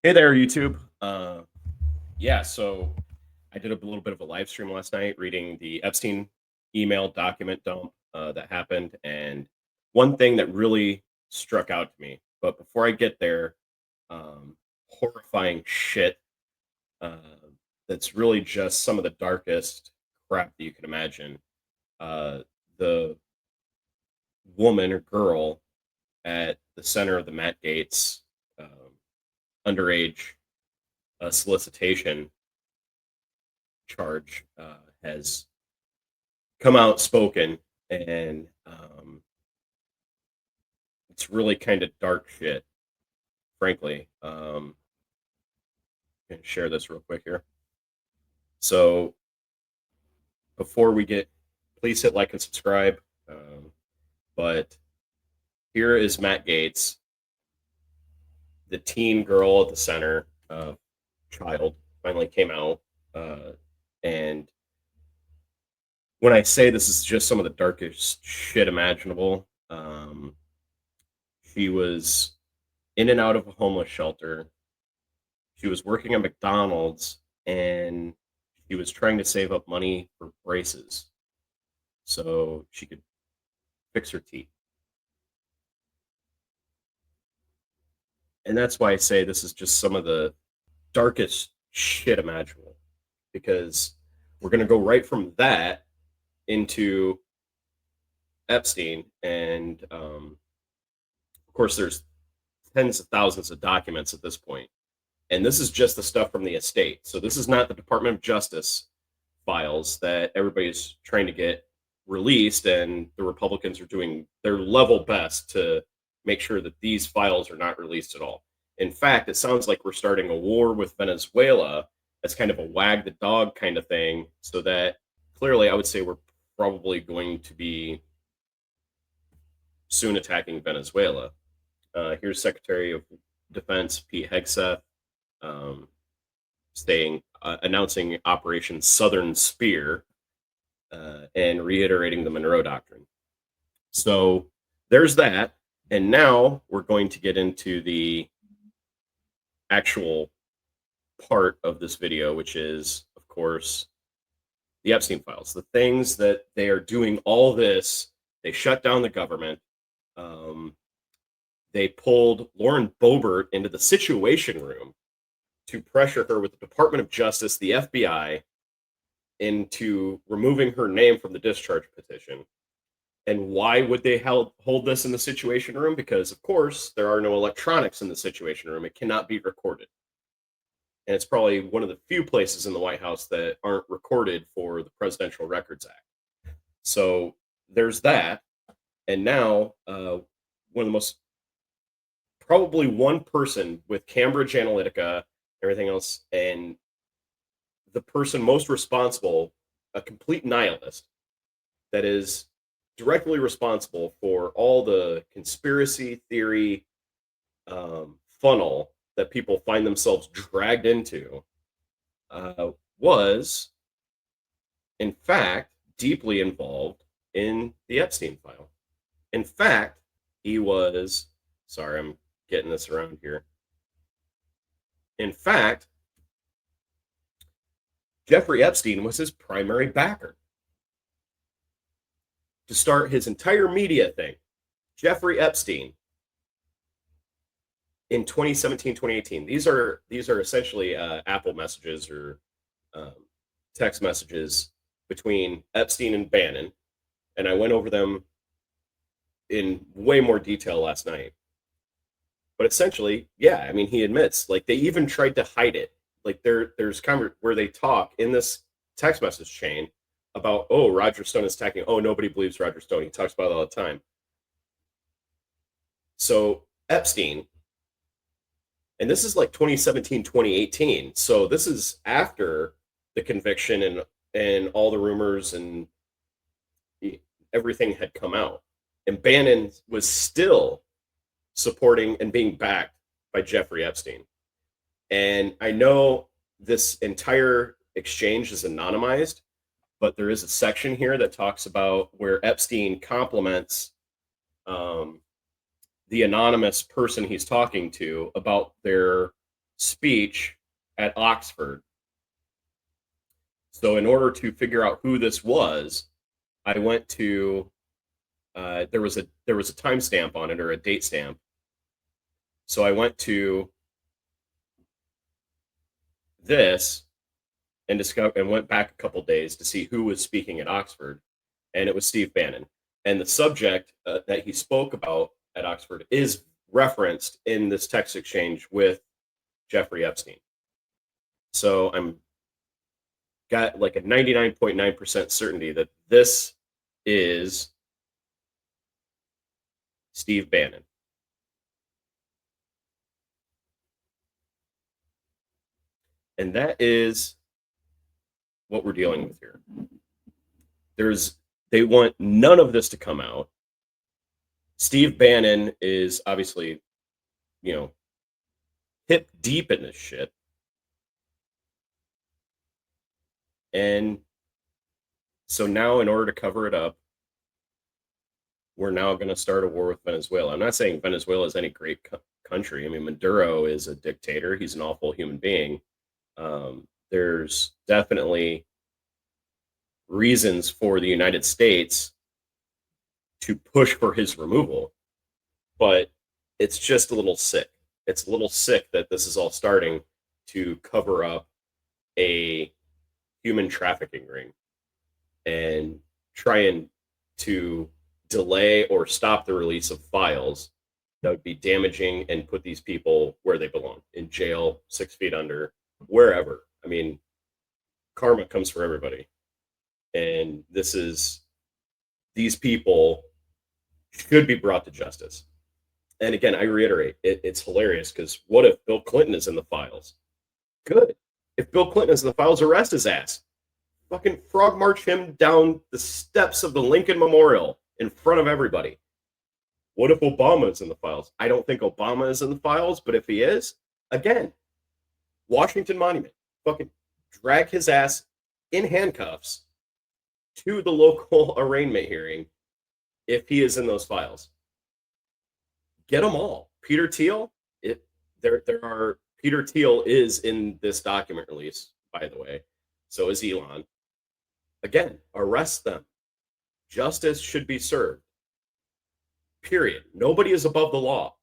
Hey there, YouTube. So I did a little bit of a live stream last night reading the Epstein email document dump that happened. And one thing that really struck out to me, but before I get there, horrifying shit uh, that's really just some of the darkest crap that you can imagine. Uh, the woman or girl at the center of the Matt Gaetz underage solicitation charge has come out spoken, and it's really kind of dark shit, frankly. Can share this real quick here. So before we get, please hit like and subscribe. But here is Matt Gaetz, the teen girl at the center, child, finally came out. And when I say this is just some of the darkest shit imaginable, she was in and out of a homeless shelter. She was working at McDonald's, and she was trying to save up money for braces so she could fix her teeth. And that's why I say this is just some of the darkest shit imaginable, because we're going to go right from that into Epstein. And of course, there's tens of thousands of documents at this point. And this is just the stuff from the estate. So this is not the Department of Justice files that everybody's trying to get released, and the Republicans are doing their level best to make sure that these files are not released at all. In fact, it sounds like we're starting a war with Venezuela as kind of a wag the dog kind of thing, so that clearly I would say we're probably going to be soon attacking Venezuela. Here's Secretary of Defense Pete Hegseth um, announcing Operation Southern Spear and reiterating the Monroe Doctrine. So there's that. And now we're going to get into the actual part of this video, which is, of course, the Epstein files, the things that they are doing all this. They shut down the government. They pulled Lauren Boebert into the Situation Room to pressure her with the Department of Justice, the FBI, into removing her name from the discharge petition. And why would they hold this in the Situation Room? Because, of course, there are no electronics in the Situation Room. It cannot be recorded. And it's probably one of the few places in the White House that aren't recorded for the Presidential Records Act. So there's that. And now one of the most, probably one person with Cambridge Analytica, everything else, and the person most responsible, a complete nihilist, that is directly responsible for all the conspiracy theory funnel that people find themselves dragged into, was, in fact, deeply involved in the Epstein file. In fact, he was, sorry, I'm getting this around here. In fact, Jeffrey Epstein was his primary backer to start his entire media thing. Jeffrey Epstein in 2017, 2018. These are essentially Apple messages or text messages between Epstein and Bannon, and I went over them in way more detail last night. But essentially, yeah, I mean, he admits, like, they even tried to hide it. Like, there's kind of where they talk in this text message chain about, oh, Roger Stone is attacking. Oh, nobody believes Roger Stone. He talks about it all the time. So Epstein, and this is like 2017, 2018. So this is after the conviction and all the rumors and everything had come out. And Bannon was still supporting and being backed by Jeffrey Epstein. And I know this entire exchange is anonymized, but there is a section here that talks about where Epstein compliments the anonymous person he's talking to about their speech at Oxford. So in order to figure out who this was, I went to there was a timestamp on it, or a date stamp. So I went to this and went back a couple days to see who was speaking at Oxford, and it was Steve Bannon. And the subject that he spoke about at Oxford is referenced in this text exchange with Jeffrey Epstein. So I'm got like a 99.9% certainty that this is Steve Bannon. And that is what we're dealing with here. They want none of this to come out. Steve Bannon is obviously, hip deep in this shit. And so now, in order to cover it up, we're now going to start a war with Venezuela. I'm not saying Venezuela is any great country. I mean, Maduro is a dictator. He's an awful human being. There's definitely reasons for the United States to push for his removal, but it's just a little sick. It's a little sick that this is all starting to cover up a human trafficking ring and trying to delay or stop the release of files that would be damaging and put these people where they belong, in jail, 6 feet under, wherever. I mean, karma comes for everybody. And these people should be brought to justice. And again, I reiterate, it's hilarious, because what if Bill Clinton is in the files? Good. If Bill Clinton is in the files, arrest his ass. Fucking frog march him down the steps of the Lincoln Memorial in front of everybody. What if Obama is in the files? I don't think Obama is in the files, but if he is, again, Washington Monument, fucking drag his ass in handcuffs to the local arraignment hearing if he is in those files. Get them all. Peter Thiel, Peter Thiel is in this document release, by the way. So is Elon. Again, arrest them. Justice should be served. Period. Nobody is above the law.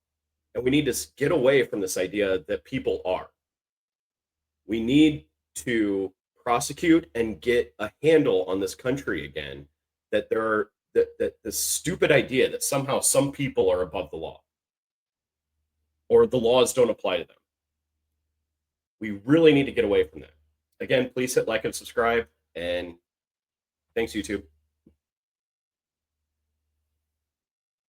And we need to get away from this idea that people are. We need to prosecute and get a handle on this country again, that the stupid idea that somehow some people are above the law or the laws don't apply to them. We really need to get away from that. Again, please hit like and subscribe, and thanks, YouTube.